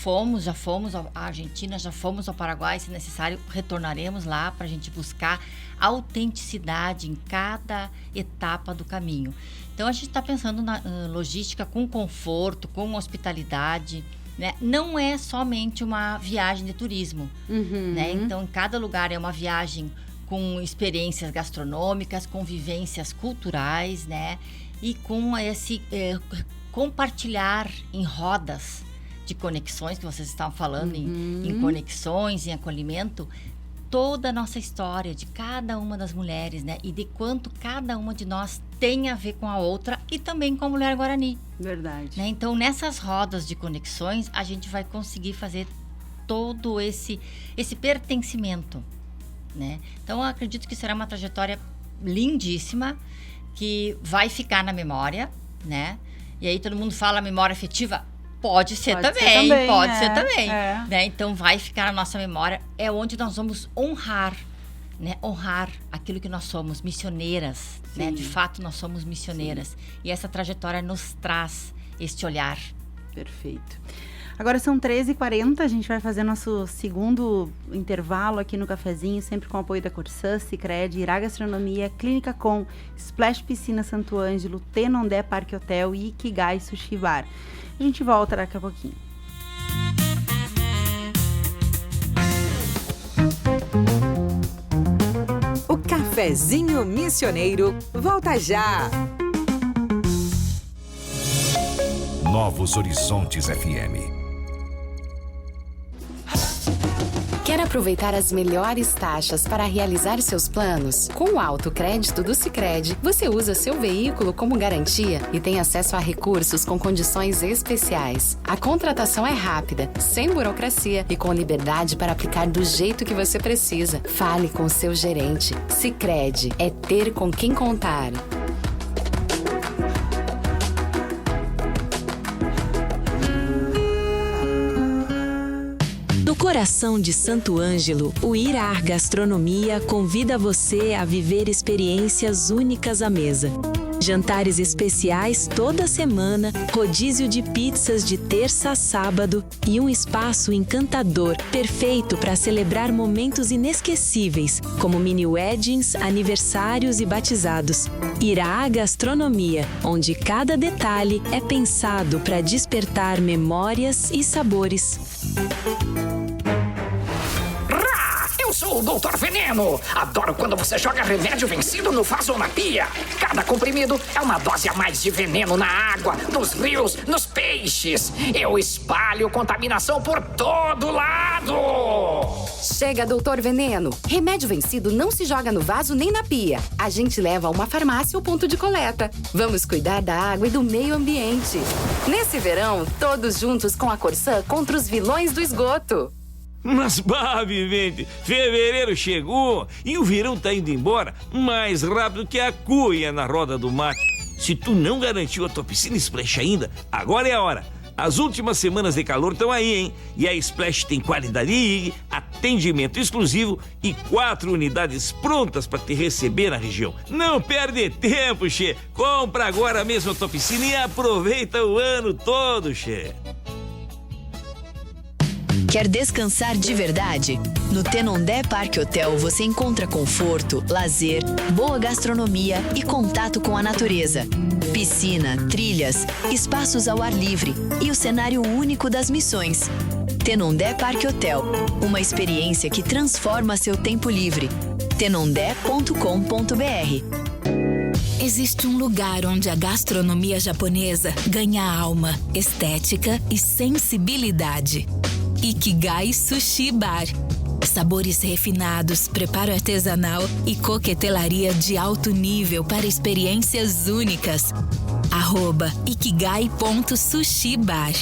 Já fomos à Argentina, já fomos ao Paraguai, se necessário, retornaremos lá para a gente buscar autenticidade em cada etapa do caminho. Então, a gente está pensando na logística com conforto, com hospitalidade, né? Não é somente uma viagem de turismo, né? Então, em cada lugar é uma viagem com experiências gastronômicas, com vivências culturais, né? E com esse compartilhar em rodas de conexões, que vocês estavam falando, em conexões, em acolhimento, toda a nossa história de cada uma das mulheres, né? E de quanto cada uma de nós tem a ver com a outra e também com a mulher guarani. Verdade. Né? Então, nessas rodas de conexões, a gente vai conseguir fazer todo esse pertencimento, né? Então, eu acredito que será uma trajetória lindíssima, que vai ficar na memória, né? E aí todo mundo fala memória afetiva. Pode ser Pode também. É. Né? Então vai ficar na nossa memória. É onde nós vamos honrar, né? Honrar aquilo que nós somos, missioneiras. Né? De fato, nós somos missioneiras. Sim. E essa trajetória nos traz este olhar. Perfeito. Agora são 13h40, a gente vai fazer nosso segundo intervalo aqui no cafezinho, sempre com o apoio da Corsã, Sicredi, Irá Gastronomia, Clínica Com, Splash Piscina Santo Ângelo, Tenondé Parque Hotel e Ikigai Sushi Bar. A gente volta daqui a pouquinho. O Cafezinho Missioneiro volta já! Novos Horizontes FM. Quer aproveitar as melhores taxas para realizar seus planos? Com o autocrédito do Sicredi, você usa seu veículo como garantia e tem acesso a recursos com condições especiais. A contratação é rápida, sem burocracia e com liberdade para aplicar do jeito que você precisa. Fale com seu gerente. Sicredi é ter com quem contar. No coração de Santo Ângelo, o Irá Gastronomia convida você a viver experiências únicas à mesa. Jantares especiais toda semana, rodízio de pizzas de terça a sábado e um espaço encantador, perfeito para celebrar momentos inesquecíveis, como mini weddings, aniversários e batizados. Irá Gastronomia, onde cada detalhe é pensado para despertar memórias e sabores. Eu sou o Doutor Veneno. Adoro quando você joga remédio vencido no vaso ou na pia. Cada comprimido é uma dose a mais de veneno na água, nos rios, nos peixes. Eu espalho contaminação por todo lado. Chega, Doutor Veneno. Remédio vencido não se joga no vaso nem na pia. A gente leva a uma farmácia ou ponto de coleta. Vamos cuidar da água e do meio ambiente. Nesse verão, todos juntos com a Corsã contra os vilões do esgoto. Mas, bah, vivente, fevereiro chegou e o verão tá indo embora mais rápido que a cuia na roda do mate. Se tu não garantiu a tua piscina Splash ainda, agora é a hora. As últimas semanas de calor estão aí, hein? E a Splash tem qualidade, atendimento exclusivo e 4 unidades prontas para te receber na região. Não perde tempo, che. Compra agora mesmo a tua piscina e aproveita o ano todo, che. Quer descansar de verdade? No Tenondé Parque Hotel você encontra conforto, lazer, boa gastronomia e contato com a natureza. Piscina, trilhas, espaços ao ar livre e o cenário único das missões. Tenondé Parque Hotel, uma experiência que transforma seu tempo livre. tenondé.com.br. Existe um lugar onde a gastronomia japonesa ganha alma, estética e sensibilidade. Ikigai Sushi Bar. Sabores refinados, preparo artesanal e coquetelaria de alto nível para experiências únicas. @ikigai.sushibar.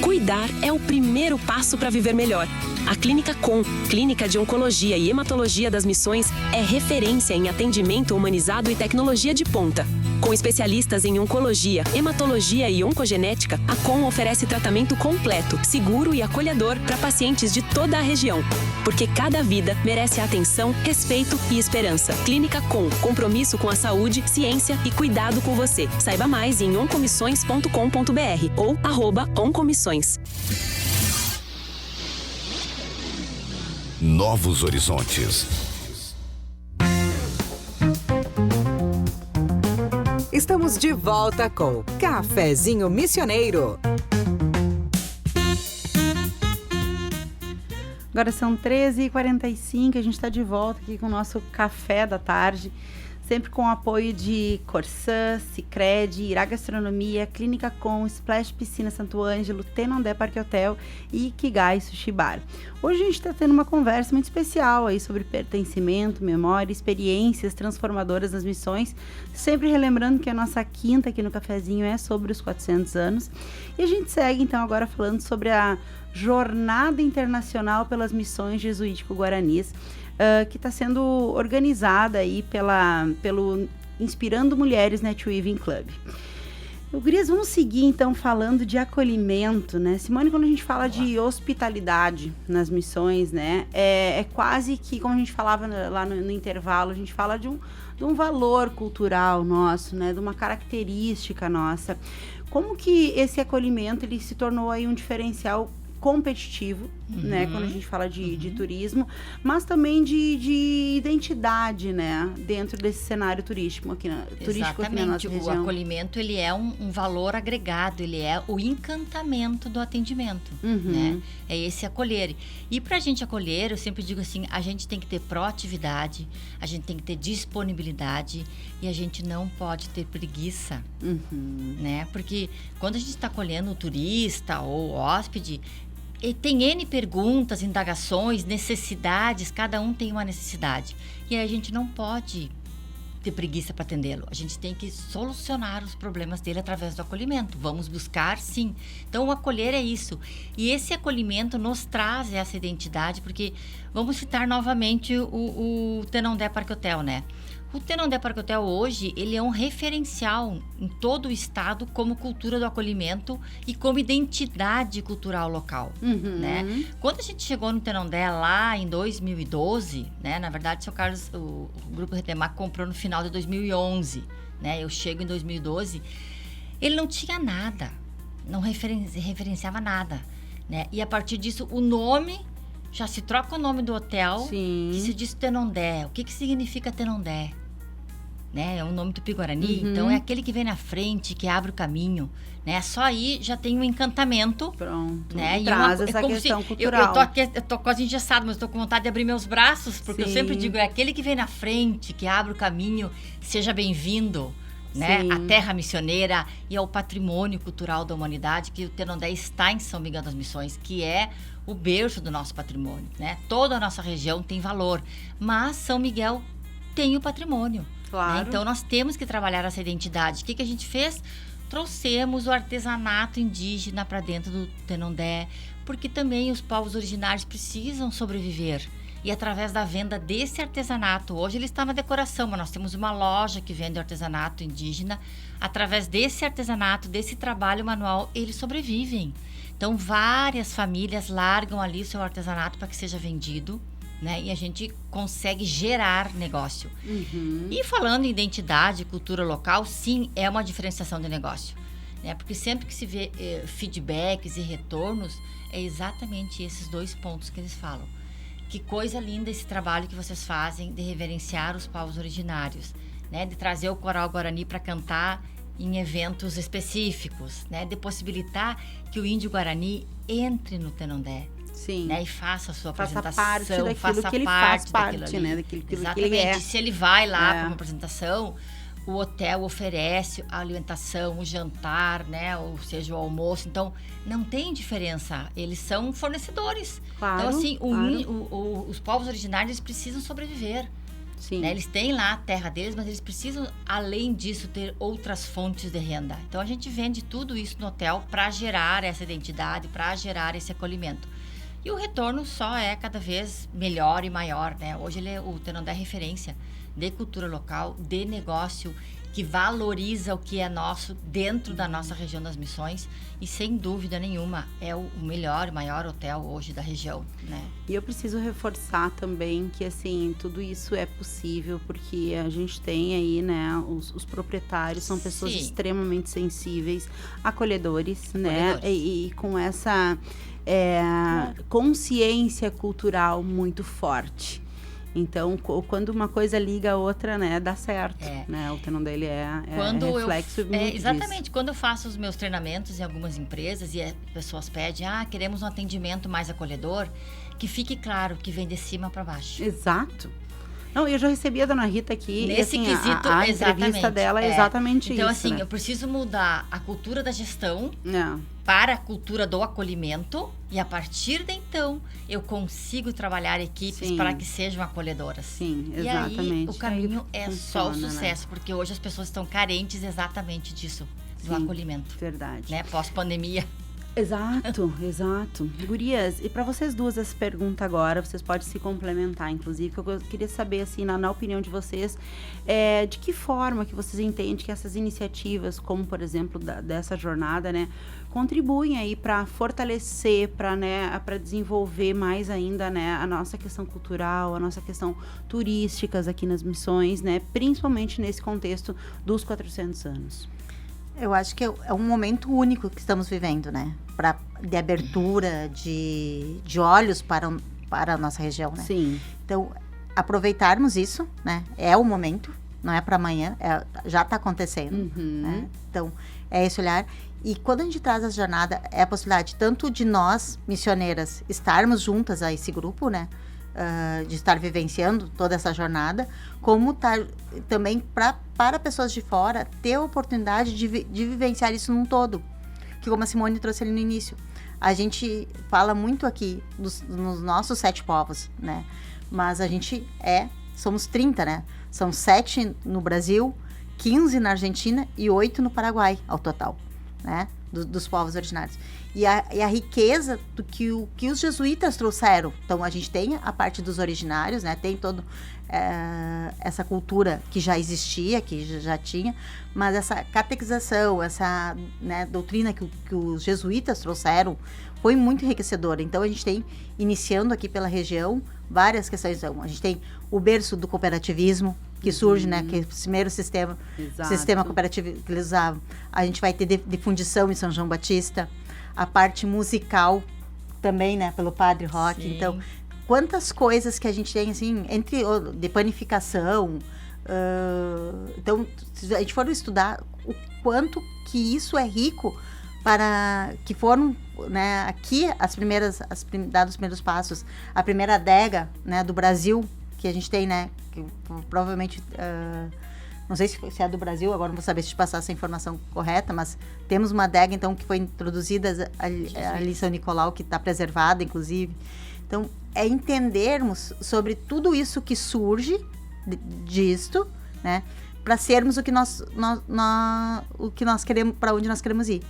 Cuidar é o primeiro passo para viver melhor. A Clínica Com, Clínica de Oncologia e Hematologia das Missões, é referência em atendimento humanizado e tecnologia de ponta. Com especialistas em oncologia, hematologia e oncogenética, a Com oferece tratamento completo, seguro e acolhedor para pacientes de toda a região. Porque cada vida merece atenção, respeito e esperança. Clínica Com, compromisso com a saúde, ciência e cuidado com você. Saiba mais em oncomissões.com.br ou @oncomissões. Novos Horizontes. Estamos de volta com Cafezinho Missioneiro. Agora são 13h45, a gente está de volta aqui com o nosso café da tarde, sempre com o apoio de Corsã, Sicredi, Irá Gastronomia, Clínica Com, Splash Piscina Santo Ângelo, Tenondé Parque Hotel e Ikigai Sushi Bar. Hoje a gente está tendo uma conversa muito especial aí sobre pertencimento, memória, experiências transformadoras nas missões, sempre relembrando que a nossa quinta aqui no cafezinho é sobre os 400 anos. E a gente segue então agora falando sobre a Jornada Internacional pelas Missões Jesuítico-Guaranis, que está sendo organizada aí pelo Inspirando Mulheres Net Weaving Club. Gurias, vamos seguir então falando de acolhimento, né? Simone, quando a gente fala de hospitalidade nas missões, né? É quase que, como a gente falava lá no intervalo, a gente fala de um valor cultural nosso, né? De uma característica nossa. Como que esse acolhimento ele se tornou aí um diferencial competitivo, né, quando a gente fala de turismo, mas também de identidade, né, dentro desse cenário turístico aqui na nossa região. O acolhimento, ele é um valor agregado, ele é o encantamento do atendimento, né, é esse acolher. E pra gente acolher, eu sempre digo assim, a gente tem que ter proatividade, a gente tem que ter disponibilidade e a gente não pode ter preguiça, né, porque quando a gente está acolhendo o turista ou o hóspede, e tem N perguntas, indagações, necessidades, cada um tem uma necessidade. E aí a gente não pode ter preguiça para atendê-lo. A gente tem que solucionar os problemas dele através do acolhimento. Vamos buscar, sim. Então, o acolher é isso. E esse acolhimento nos traz essa identidade, porque vamos citar novamente o Tenondé Parque Hotel, né? O Tenondé Parque Hotel hoje, ele é um referencial em todo o estado como cultura do acolhimento e como identidade cultural local, né? Quando a gente chegou no Tenondé lá em 2012, né? Na verdade, o seu Carlos, o Grupo Redemac comprou no final de 2011, né? Eu chego em 2012, ele não tinha nada, não referenciava nada, né? E a partir disso, o nome, já se troca o nome do hotel, que se diz Tenondé. O que significa Tenondé? Né? É um nome tupi-guarani, então é aquele que vem na frente, que abre o caminho, né? Só aí já tem um encantamento. Pronto, né? traz essa questão cultural. Eu tô quase engessado, mas eu tô com vontade de abrir meus braços, porque eu sempre digo, é aquele que vem na frente, que abre o caminho, seja bem-vindo, né? A terra missioneira e ao patrimônio cultural da humanidade, que o Tenondé está em São Miguel das Missões, que é o berço do nosso patrimônio, né? Toda a nossa região tem valor, mas São Miguel tem o patrimônio. Claro. Né? Então, nós temos que trabalhar essa identidade. O que a gente fez? Trouxemos o artesanato indígena para dentro do Tenondé, porque também os povos originários precisam sobreviver. E através da venda desse artesanato, hoje ele está na decoração, mas nós temos uma loja que vende artesanato indígena. Através desse artesanato, desse trabalho manual, eles sobrevivem. Então, várias famílias largam ali o seu artesanato para que seja vendido, né? E a gente consegue gerar negócio. E falando em identidade e cultura local, sim, é uma diferenciação de negócio, né? Porque sempre que se vê feedbacks e retornos, é exatamente esses dois pontos que eles falam. Que coisa linda esse trabalho que vocês fazem de reverenciar os povos originários, né? De trazer o coral Guarani para cantar em eventos específicos, né? De possibilitar que o índio Guarani entre no Tenondé. Sim. Né? E faça a sua apresentação, parte daquilo faça que ele parte faz parte, daquilo né? ali. Daquilo Exatamente. que ele é. E se ele vai lá para uma apresentação, o hotel oferece a alimentação, o jantar, né? Ou seja, o almoço. Então, não tem diferença. Eles são fornecedores. Claro, então, assim, os povos originários, eles precisam sobreviver. Sim. Né? Eles têm lá a terra deles, mas eles precisam, além disso, ter outras fontes de renda. Então, a gente vende tudo isso no hotel para gerar essa identidade, para gerar esse acolhimento. E o retorno só é cada vez melhor e maior, né? Hoje o Tenondé é referência de cultura local, de negócio, que valoriza o que é nosso dentro da nossa região das Missões e, sem dúvida nenhuma, é o melhor e maior hotel hoje da região, né? E eu preciso reforçar também que, assim, tudo isso é possível porque a gente tem aí, né, os proprietários são pessoas extremamente sensíveis, acolhedores, né? E com essa consciência cultural muito forte. Então, quando uma coisa liga a outra, né, dá certo, né? O Tenondé, ele é reflexo muito exatamente. disso. Quando eu faço os meus treinamentos em algumas empresas e as pessoas pedem, queremos um atendimento mais acolhedor, que fique claro que vem de cima para baixo. Exato. Não, eu já recebi a dona Rita aqui. Nesse assim, quesito, a entrevista dela é exatamente então, isso. Então, assim, né? eu preciso mudar a cultura da gestão para a cultura do acolhimento e, a partir de então, eu consigo trabalhar equipes para que sejam acolhedoras. Sim, exatamente. exatamente. E aí, o caminho é só o sucesso, né? porque hoje as pessoas estão carentes exatamente disso, do acolhimento. Verdade. Né? Pós-pandemia. Exato. Gurias, e para vocês duas essa pergunta agora, vocês podem se complementar, inclusive, que eu queria saber, assim, na opinião de vocês, de que forma que vocês entendem que essas iniciativas, como, por exemplo, dessa jornada, né, contribuem aí para fortalecer, para desenvolver mais ainda, né, a nossa questão cultural, a nossa questão turísticas aqui nas missões, né, principalmente nesse contexto dos 400 anos. Eu acho que é um momento único que estamos vivendo, né? De abertura, de olhos para a nossa região, né? Sim. Então, aproveitarmos isso, né? É o momento, não é para amanhã, já está acontecendo. Né? Então, é esse olhar. E quando a gente traz a jornada, é a possibilidade tanto de nós, missioneiras, estarmos juntas a esse grupo, né? De estar vivenciando toda essa jornada, como também para pessoas de fora ter a oportunidade de vivenciar isso num todo, que como a Simone trouxe ali no início, a gente fala muito aqui nos nossos 7 povos, né? Mas a gente somos 30, né? São 7 no Brasil, 15 na Argentina e 8 no Paraguai ao total, né? Dos povos originários. E a riqueza do que os jesuítas trouxeram. Então, a gente tem a parte dos originários, né? Tem toda essa cultura que já existia, que já tinha, mas essa catequização, essa, né, doutrina que os jesuítas trouxeram foi muito enriquecedora. Então, a gente tem, iniciando aqui pela região, várias questões. Então, a gente tem o berço do cooperativismo, que surge, né, que é o primeiro sistema cooperativo que eles usavam. A gente vai ter de fundição em São João Batista, a parte musical também, né, pelo Padre Roque. Sim. Então, quantas coisas que a gente tem, assim, de panificação. Então, se a gente for estudar o quanto que isso é rico para que foram, né, aqui dados os primeiros passos, a primeira adega, né, do Brasil, que a gente tem, né, que provavelmente, não sei se é do Brasil, agora não vou saber se te passar essa informação correta, mas temos uma adega, então, que foi introduzida ali em São Nicolau, que está preservada, inclusive. Então, é entendermos sobre tudo isso que surge disto, né, para sermos o que nós queremos, para onde nós queremos ir.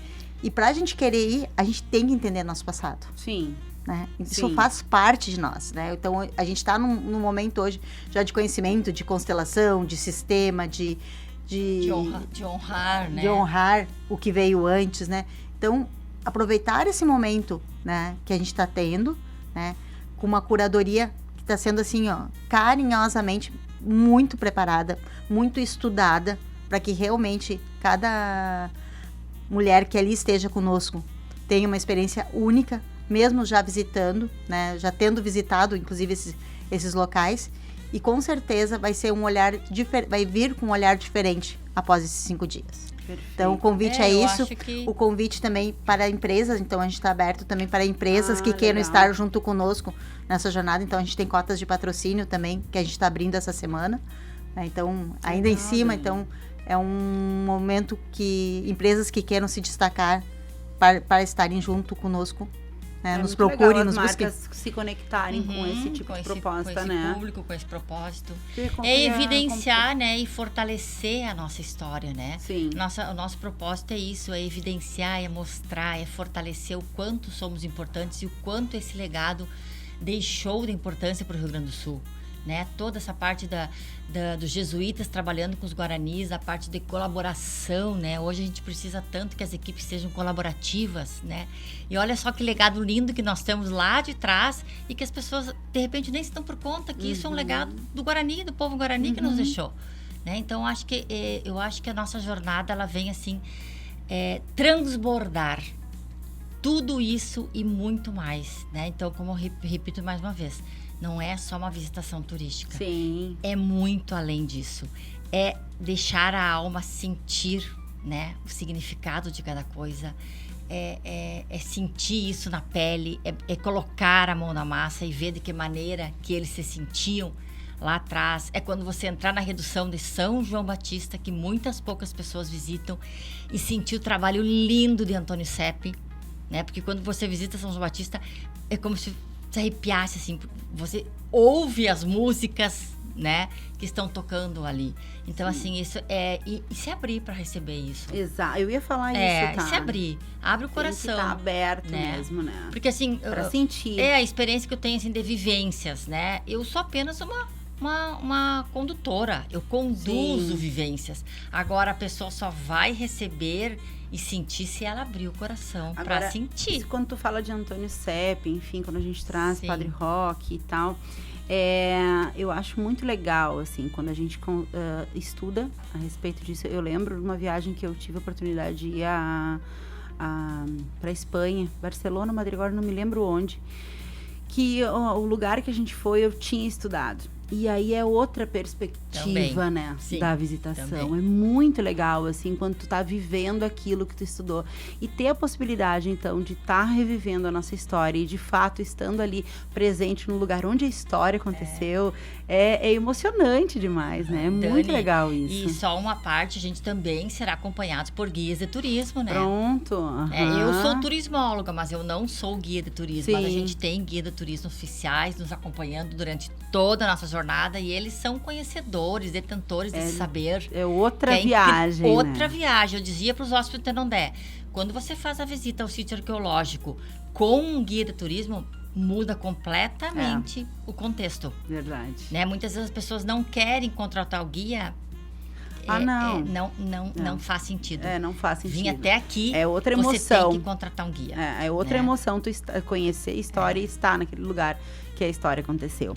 E para a gente querer ir, a gente tem que entender nosso passado. Sim. Né? Isso faz parte de nós, né? Então, a gente está num momento hoje já de conhecimento, de constelação, de sistema, de honrar, né? De honrar o que veio antes, né? Então, aproveitar esse momento, né, que a gente está tendo, né, com uma curadoria que está sendo assim, ó, carinhosamente muito preparada, muito estudada, para que realmente cada mulher que ali esteja conosco tenha uma experiência única, mesmo já visitando, né, já tendo visitado, inclusive, esses locais, e com certeza vai ser vai vir com um olhar diferente após esses 5 dias. Perfeito. Então, o convite é isso, o convite também para empresas, então a gente está aberto também para empresas que queiram estar junto conosco nessa jornada, então a gente tem cotas de patrocínio também, que a gente está abrindo essa semana, né? Então, ainda em cima, então, é um momento que empresas que queiram se destacar para estarem junto conosco, né, nos procurem, nos busquem. As marcas se conectarem com esse tipo de proposta, com esse né? público, com esse propósito. É evidenciar, né, e fortalecer a nossa história, né? Sim. O nosso propósito é isso, é evidenciar, é mostrar, é fortalecer o quanto somos importantes e o quanto esse legado deixou de importância para o Rio Grande do Sul. Né? Toda essa parte dos jesuítas trabalhando com os guaranis, a parte de colaboração, né? Hoje a gente precisa tanto que as equipes sejam colaborativas, né? E olha só que legado lindo que nós temos lá de trás e que as pessoas, de repente, nem se dão por conta que isso é um legado do Guarani, do povo Guarani que nos deixou, né? Então, eu acho que a nossa jornada, ela vem assim, transbordar tudo isso e muito mais, né? Então, como eu repito mais uma vez, não é só uma visitação turística. Sim. É muito além disso. É deixar a alma sentir, né, o significado de cada coisa. É sentir isso na pele. É colocar a mão na massa e ver de que maneira que eles se sentiam lá atrás. É quando você entrar na redução de São João Batista, que poucas pessoas visitam, e sentir o trabalho lindo de Antônio Sepp, né? Porque quando você visita São João Batista, é como se arrepiasse, assim, você ouve as músicas né, que estão tocando ali. Então, assim, isso é... E se abrir para receber isso. Exato. Eu ia falar isso, tá? Se abrir. Abre o coração. Tem que tá aberto mesmo, né? Porque, assim... Pra sentir. É a experiência que eu tenho, assim, de vivências, né? Eu sou apenas uma condutora. Eu conduzo vivências. Agora, a pessoa só vai receber e sentir se ela abrir o coração para sentir. Isso, quando tu fala de Antônio Sepp, enfim, quando a gente traz Padre Roque e tal, eu acho muito legal, assim, quando a gente estuda a respeito disso. Eu lembro de uma viagem que eu tive a oportunidade de ir para Espanha, Barcelona, Madrid, agora não me lembro onde, que o lugar que a gente foi eu tinha estudado. E aí é outra perspectiva, né, da visitação. Também. É muito legal, assim, quando tu tá vivendo aquilo que tu estudou. E ter a possibilidade, então, de estar revivendo a nossa história e, de fato, estando ali presente no lugar onde a história aconteceu, é emocionante demais, né? É muito legal isso. E só uma parte, a gente também será acompanhado por guias de turismo, né? Pronto. Eu sou turismóloga, mas eu não sou guia de turismo. Mas a gente tem guia de turismo oficiais nos acompanhando durante toda a nossa jornada, e eles são conhecedores, detentores desse saber. É outra viagem, outra viagem. Eu dizia para os hóspedes do Tenondé, quando você faz a visita ao sítio arqueológico com um guia de turismo, muda completamente o contexto. Verdade. Né? Muitas vezes as pessoas não querem contratar o guia. Não faz sentido. Não faz sentido. Vim até aqui, é outra emoção. Você tem que contratar um guia. É outra emoção tu conhecer a história e estar naquele lugar que a história aconteceu.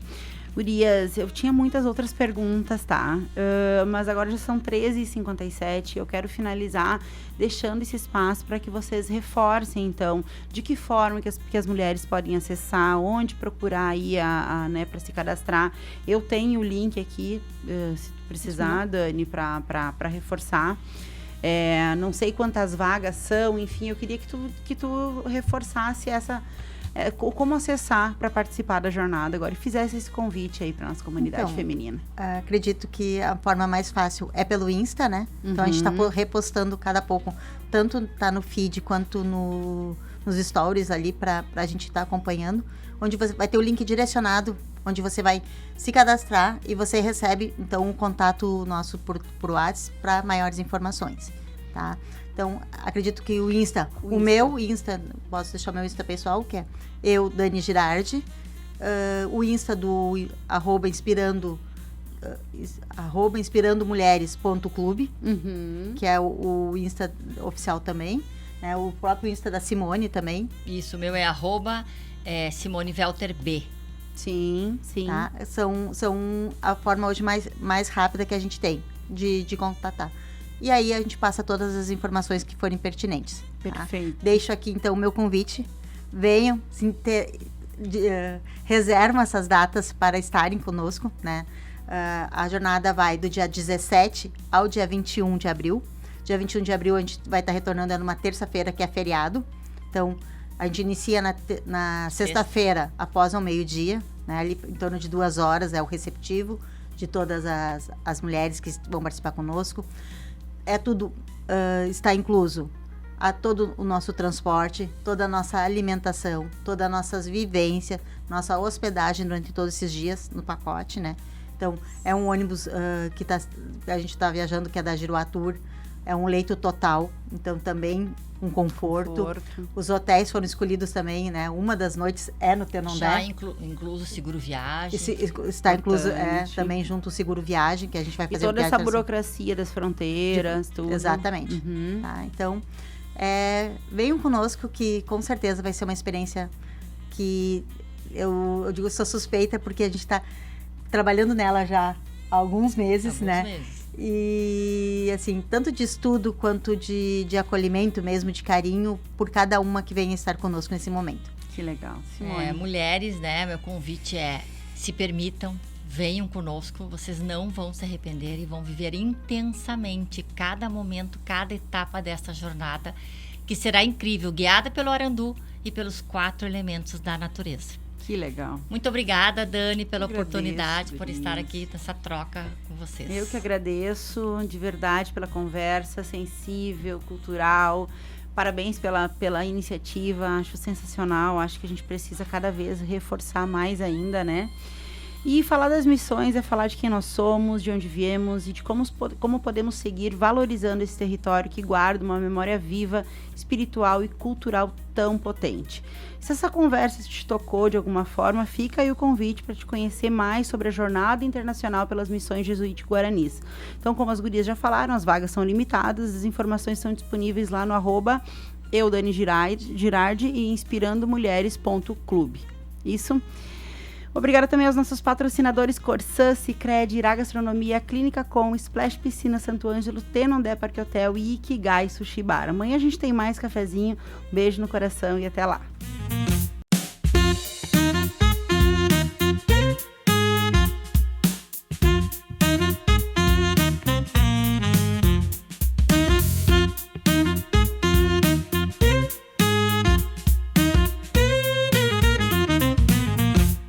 Gurias, eu tinha muitas outras perguntas, tá? Mas agora já são 13h57. Eu quero finalizar deixando esse espaço para que vocês reforcem, então, de que forma que as mulheres podem acessar, onde procurar aí né, para se cadastrar. Eu tenho o link aqui, se precisar, Dani, para reforçar. Não sei quantas vagas são, enfim, eu queria que tu reforçasse como acessar para participar da jornada agora e fizesse esse convite aí para nossa comunidade feminina. Acredito que a forma mais fácil é pelo Insta, né? Então a gente está repostando cada pouco, tanto tá no feed quanto nos stories ali para a gente estar acompanhando, onde você vai ter o link direcionado, onde você vai se cadastrar e você recebe então um contato nosso por WhatsApp para maiores informações, tá? Então, acredito que o meu Insta, posso deixar o meu Insta pessoal, que é Dani Girardi, o Insta do @inspirandomulheres.clube, que é o Insta oficial também, né? O próprio Insta da Simone também. Isso, o meu é Simone Velter B. Sim. Tá? São a forma hoje mais rápida que a gente tem de contatar. E aí a gente passa todas as informações que forem pertinentes. Perfeito. Tá? Deixo aqui então o meu convite. Venham, reservam essas datas para estarem conosco, né? A jornada vai do dia 17 ao dia 21 de abril. Dia 21 de abril a gente vai estar retornando numa terça-feira, que é feriado. Então, a gente inicia na sexta-feira, após o meio-dia, né? Ali em torno de 2 horas é o receptivo de todas as mulheres que vão participar conosco. Está incluso a todo o nosso transporte, toda a nossa alimentação, todas as nossas vivências, nossa hospedagem durante todos esses dias no pacote, né? Então, é um ônibus que a gente está viajando, que é da Giroa Tour, é um leito total, então também um conforto. Os hotéis foram escolhidos também, né? Uma das noites é no Tenondé. Já incluso seguro viagem. Está incluso também junto o seguro viagem, que a gente vai fazer. E toda essa burocracia das fronteiras, tudo. Exatamente. Tá? Então, venham conosco, que com certeza vai ser uma experiência que eu digo, sou suspeita, porque a gente está trabalhando nela já há alguns meses, né? E, assim, tanto de estudo quanto de acolhimento mesmo, de carinho por cada uma que vem estar conosco nesse momento. Que legal. Simone. Mulheres, né? Meu convite se permitam, venham conosco, vocês não vão se arrepender e vão viver intensamente cada momento, cada etapa dessa jornada, que será incrível, guiada pelo Arandu e pelos 4 elementos da natureza. Que legal. Muito obrigada, Dani, pela oportunidade, por estar aqui nessa troca com vocês. Eu que agradeço, de verdade, pela conversa sensível, cultural. Parabéns pela iniciativa, acho sensacional. Acho que a gente precisa cada vez reforçar mais ainda, né? E falar das missões é falar de quem nós somos, de onde viemos e de como podemos seguir valorizando esse território que guarda uma memória viva, espiritual e cultural tão potente. Se essa conversa te tocou de alguma forma, fica aí o convite para te conhecer mais sobre a Jornada Internacional pelas Missões Jesuíte-Guaranis. Então, como as gurias já falaram, as vagas são limitadas, as informações são disponíveis lá no @Dani_Girardi e inspirandомulheres.clube. Isso. Obrigada também aos nossos patrocinadores Corsã, Sicredi, Irá Gastronomia, Clínica Com, Splash Piscina Santo Ângelo, Tenondé Parque Hotel e Ikigai Sushi Bar. Amanhã a gente tem mais cafezinho. Beijo no coração e até lá.